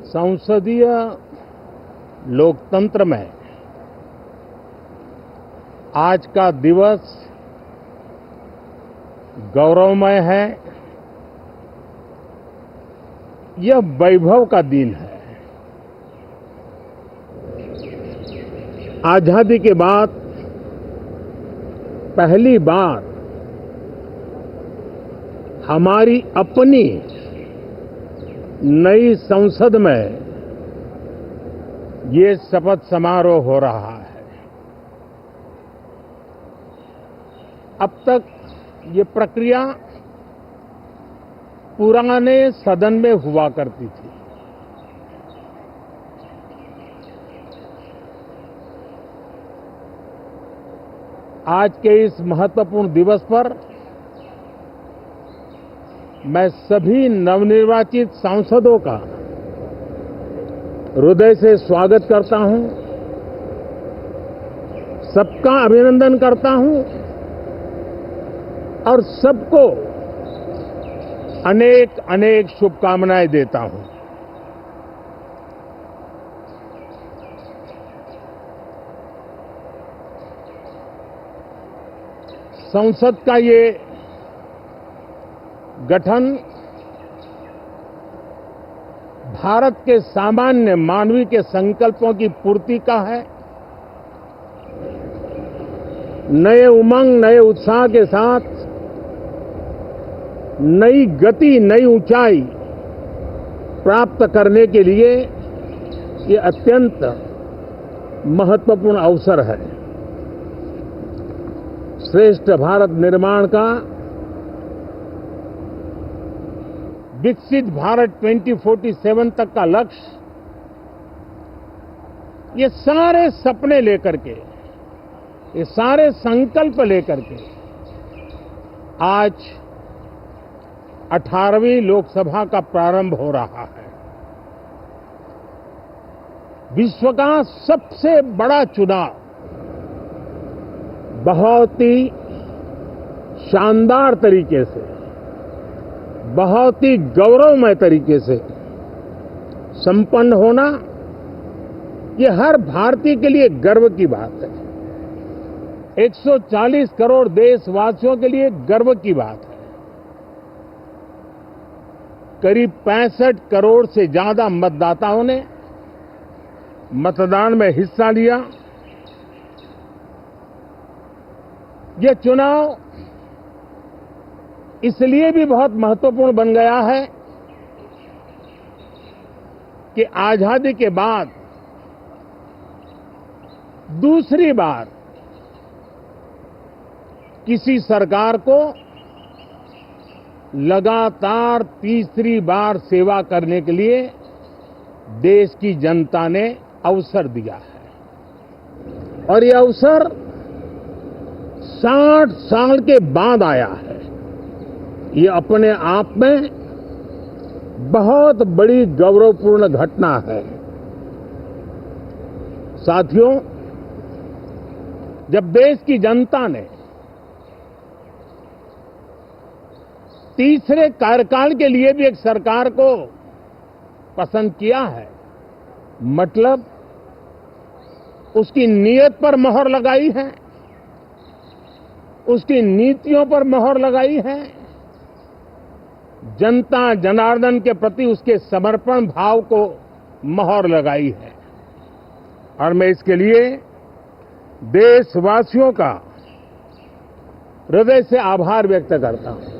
संसदीय लोकतंत्र में आज का दिवस गौरवमय है। यह वैभव का दिन है। आजादी के बाद पहली बार हमारी अपनी नई संसद में ये शपथ समारोह हो रहा है। अब तक ये प्रक्रिया पुराने सदन में हुआ करती थी। आज के इस महत्वपूर्ण दिवस पर मैं सभी नवनिर्वाचित सांसदों का हृदय से स्वागत करता हूं, सबका अभिनंदन करता हूं और सबको अनेक अनेक शुभकामनाएं देता हूं। संसद का ये गठन भारत के सामान्य मानवीय के संकल्पों की पूर्ति का है। नए उमंग, नए उत्साह के साथ नई गति, नई ऊंचाई प्राप्त करने के लिए ये अत्यंत महत्वपूर्ण अवसर है। श्रेष्ठ भारत निर्माण का, विकसित भारत 2047 तक का लक्ष्य, ये सारे सपने लेकर के, ये सारे संकल्प लेकर के आज 18वीं लोकसभा का प्रारंभ हो रहा है। विश्व का सबसे बड़ा चुनाव बहुत ही शानदार तरीके से, बहुत ही गौरवमय तरीके से संपन्न होना, ये हर भारतीय के लिए गर्व की बात है। 140 करोड़ देशवासियों के लिए गर्व की बात है। करीब 65 करोड़ से ज्यादा मतदाताओं ने मतदान में हिस्सा लिया। यह चुनाव इसलिए भी बहुत महत्वपूर्ण बन गया है कि आजादी के बाद दूसरी बार किसी सरकार को लगातार तीसरी बार सेवा करने के लिए देश की जनता ने अवसर दिया है और ये अवसर 60 साल के बाद आया है। ये अपने आप में बहुत बड़ी गौरवपूर्ण घटना है। साथियों, जब देश की जनता ने तीसरे कार्यकाल के लिए भी एक सरकार को पसंद किया है, मतलब उसकी नीयत पर मोहर लगाई है, उसकी नीतियों पर मोहर लगाई है, जनता जनार्दन के प्रति उसके समर्पण भाव को मोहर लगाई है। और मैं इसके लिए देशवासियों का हृदय से आभार व्यक्त करता हूं।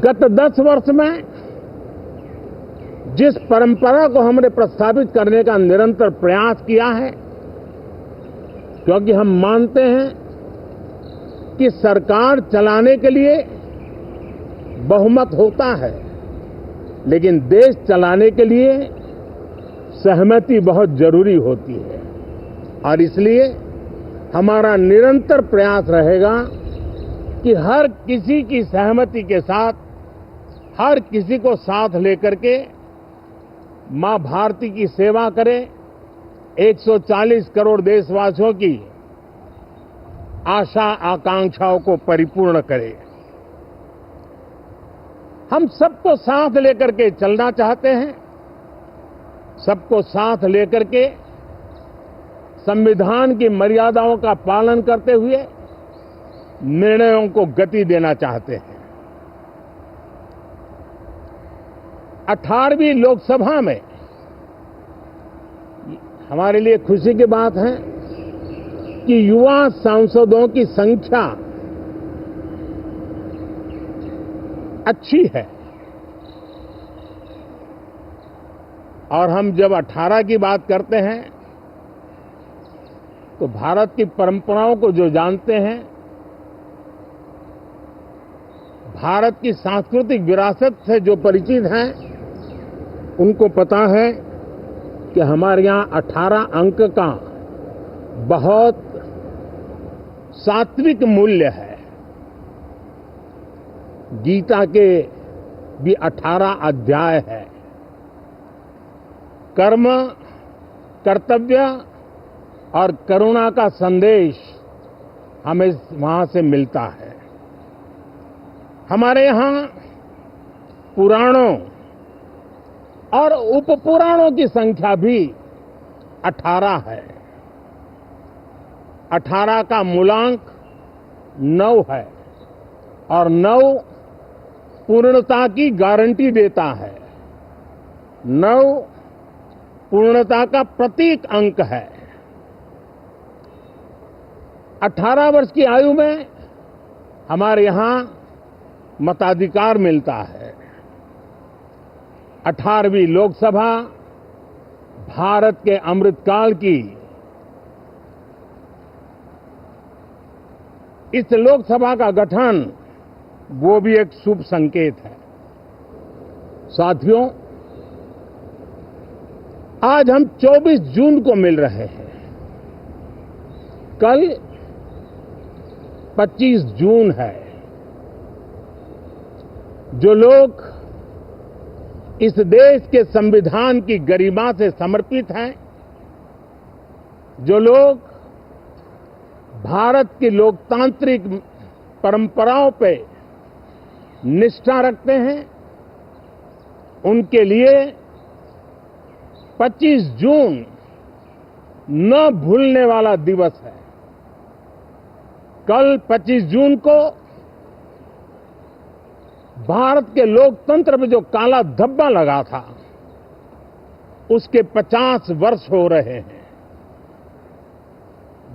गत 10 वर्ष में जिस परंपरा को हमने प्रस्थापित करने का निरंतर प्रयास किया है, क्योंकि हम मानते हैं कि सरकार चलाने के लिए बहुमत होता है, लेकिन देश चलाने के लिए सहमति बहुत जरूरी होती है। और इसलिए हमारा निरंतर प्रयास रहेगा कि हर किसी की सहमति के साथ, हर किसी को साथ लेकर के मां भारती की सेवा करें, 140 करोड़ देशवासियों की आशा आकांक्षाओं को परिपूर्ण करें। हम सबको साथ लेकर के चलना चाहते हैं सबको साथ लेकर के संविधान की मर्यादाओं का पालन करते हुए निर्णयों को गति देना चाहते हैं। 18वीं लोकसभा में हमारे लिए खुशी की बात है कि युवा सांसदों की संख्या अच्छी है। और हम जब 18 की बात करते हैं तो भारत की परंपराओं को जो जानते हैं, भारत की सांस्कृतिक विरासत से जो परिचित हैं, उनको पता है कि हमारे यहाँ 18 अंक का बहुत सात्विक मूल्य है। गीता के भी 18 अध्याय है। कर्म, कर्तव्य और करुणा का संदेश हमें वहां से मिलता है। हमारे यहाँ पुराणों और उपपुराणों की संख्या भी 18 है। 18 का मूलांक 9 है और 9 पूर्णता की गारंटी देता है। 9 पूर्णता का प्रतीक अंक है। 18 वर्ष की आयु में हमारे यहाँ मताधिकार मिलता है। 18वीं लोकसभा भारत के अमृतकाल की इस लोकसभा का गठन वो भी एक शुभ संकेत है। साथियों, आज हम 24 जून को मिल रहे हैं। कल 25 जून है। जो लोग इस देश के संविधान की गरिमा से समर्पित हैं, जो लोग भारत की लोकतांत्रिक परंपराओं पे निष्ठा रखते हैं, उनके लिए 25 जून न भूलने वाला दिवस है। कल 25 जून को भारत के लोकतंत्र में जो काला धब्बा लगा था, उसके 50 वर्ष हो रहे हैं।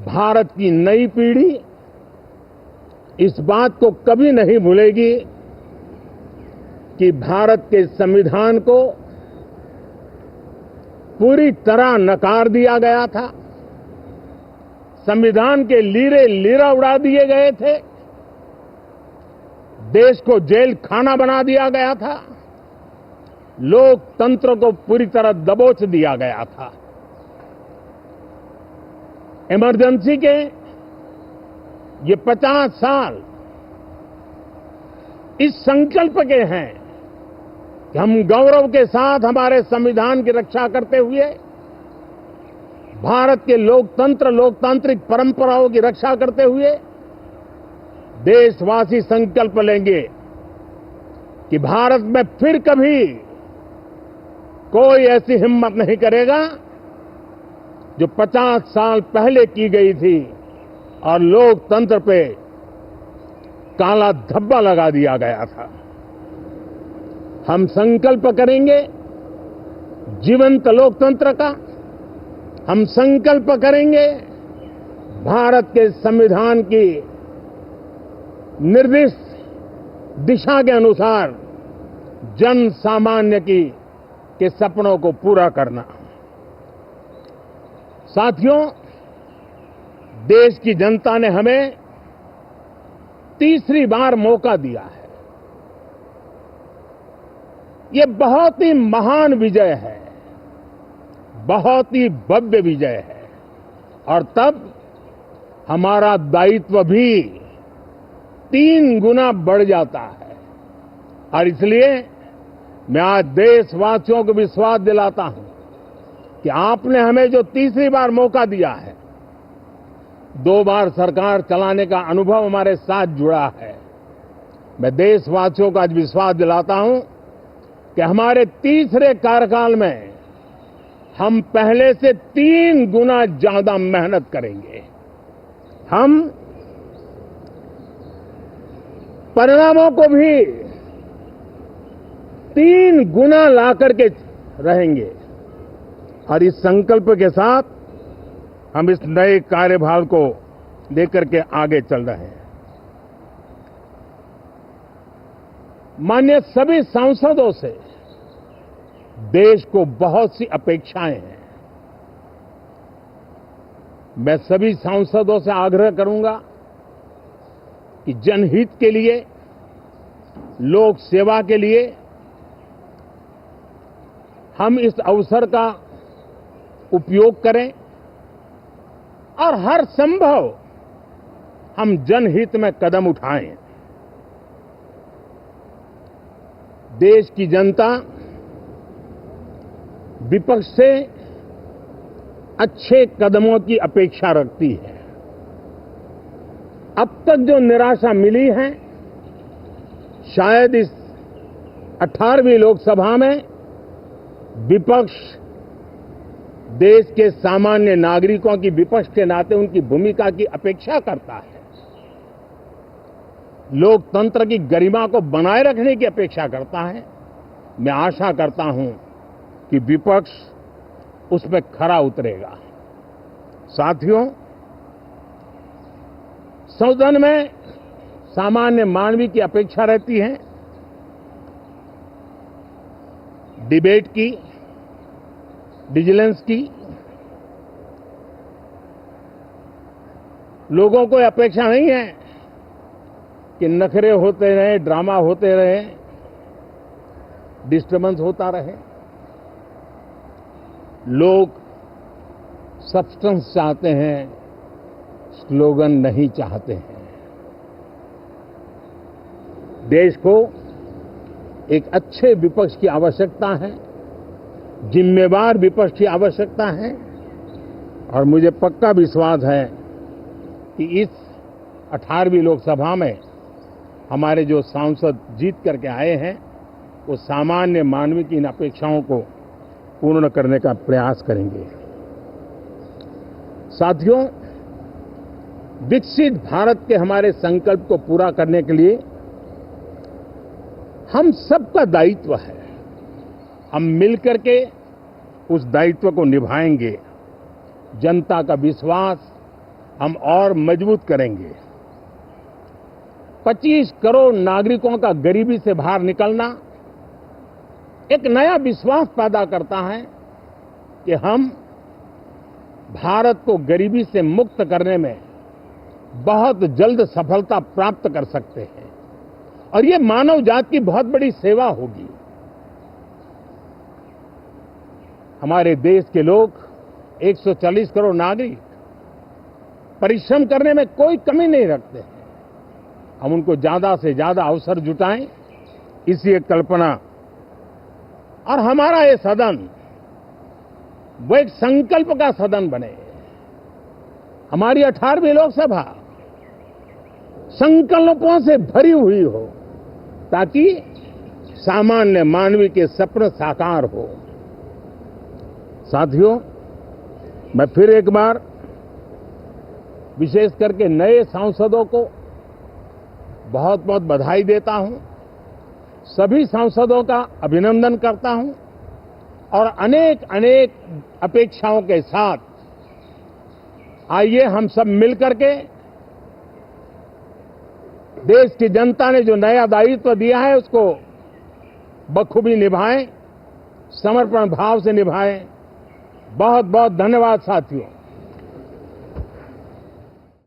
भारत की नई पीढ़ी इस बात को कभी नहीं भूलेगी कि भारत के संविधान को पूरी तरह नकार दिया गया था। संविधान के लीरे लीरा उड़ा दिए गए थे। देश को जेल खाना बना दिया गया था। लोकतंत्र को पूरी तरह दबोच दिया गया था। इमरजेंसी के ये 50 साल इस संकल्प के हैं कि हम गौरव के साथ हमारे संविधान की रक्षा करते हुए भारत के लोकतंत्र, लोकतांत्रिक परंपराओं की रक्षा करते हुए देशवासी संकल्प लेंगे कि भारत में फिर कभी कोई ऐसी हिम्मत नहीं करेगा जो 50 साल पहले की गई थी और लोकतंत्र पे काला धब्बा लगा दिया गया था। हम संकल्प करेंगे जीवंत लोकतंत्र का। हम संकल्प करेंगे भारत के संविधान की निर्दिष्ट दिशा के अनुसार जन सामान्य के सपनों को पूरा करना। साथियों, देश की जनता ने हमें तीसरी बार मौका दिया है। ये बहुत ही महान विजय है, बहुत ही भव्य विजय है और तब हमारा दायित्व भी 3 गुना बढ़ जाता है। और इसलिए मैं आज देशवासियों को विश्वास दिलाता हूं कि आपने हमें जो तीसरी बार मौका दिया है, 2 बार सरकार चलाने का अनुभव हमारे साथ जुड़ा है। मैं देशवासियों को आज विश्वास दिलाता हूं कि हमारे तीसरे कार्यकाल में हम पहले से 3 गुना ज्यादा मेहनत करेंगे। हम परिणामों को भी 3 गुना ला करके रहेंगे और इस संकल्प के साथ हम इस नए कार्यभार को लेकर के आगे चल रहे हैं। माननीय सभी सांसदों से देश को बहुत सी अपेक्षाएं हैं। मैं सभी सांसदों से आग्रह करूंगा कि जनहित के लिए, लोक सेवा के लिए हम इस अवसर का उपयोग करें और हर संभव हम जनहित में कदम उठाएं। देश की जनता विपक्ष से अच्छे कदमों की अपेक्षा रखती है। अब तक जो निराशा मिली है, शायद इस 18वीं लोकसभा में विपक्ष देश के सामान्य नागरिकों की विपक्ष के नाते उनकी भूमिका की अपेक्षा करता है, लोकतंत्र की गरिमा को बनाए रखने की अपेक्षा करता है। मैं आशा करता हूं कि विपक्ष उसमें खरा उतरेगा। साथियों, सदन में सामान्य मानवीय की अपेक्षा रहती है डिबेट की, विजिलेंस की। लोगों को अपेक्षा नहीं है कि नखरे होते रहे, ड्रामा होते रहे, डिस्टर्बेंस होता रहे। लोग सब्सटेंस चाहते हैं, स्लोगन नहीं चाहते हैं। देश को एक अच्छे विपक्ष की आवश्यकता है, जिम्मेवार विपक्ष की आवश्यकता है और मुझे पक्का विश्वास है कि इस 18वीं लोकसभा में हमारे जो सांसद जीत करके आए हैं वो सामान्य मानवीय की इन अपेक्षाओं को पूर्ण करने का प्रयास करेंगे। साथियों, विकसित भारत के हमारे संकल्प को पूरा करने के लिए हम सबका दायित्व है। हम मिलकर के उस दायित्व को निभाएंगे। जनता का विश्वास हम और मजबूत करेंगे। 25 करोड़ नागरिकों का गरीबी से बाहर निकलना एक नया विश्वास पैदा करता है कि हम भारत को गरीबी से मुक्त करने में बहुत जल्द सफलता प्राप्त कर सकते हैं और ये मानव जाति की बहुत बड़ी सेवा होगी। हमारे देश के लोग 140 करोड़ नागरिक परिश्रम करने में कोई कमी नहीं रखते हैं। हम उनको ज्यादा से ज्यादा अवसर जुटाएं, इसी एक कल्पना। और हमारा ये सदन वो एक संकल्प का सदन बने। हमारी 18वीं लोकसभा संकल्पों से भरी हुई हो ताकि सामान्य मानवीय के सपने साकार हो। साथियों, मैं फिर एक बार विशेष करके नए सांसदों को बहुत बहुत बधाई देता हूं, सभी सांसदों का अभिनंदन करता हूं और अनेक अनेक अपेक्षाओं के साथ आइए हम सब मिलकर के देश की जनता ने जो नया दायित्व दिया है उसको बखूबी निभाएं, समर्पण भाव से निभाएं। बहुत बहुत धन्यवाद साथियों।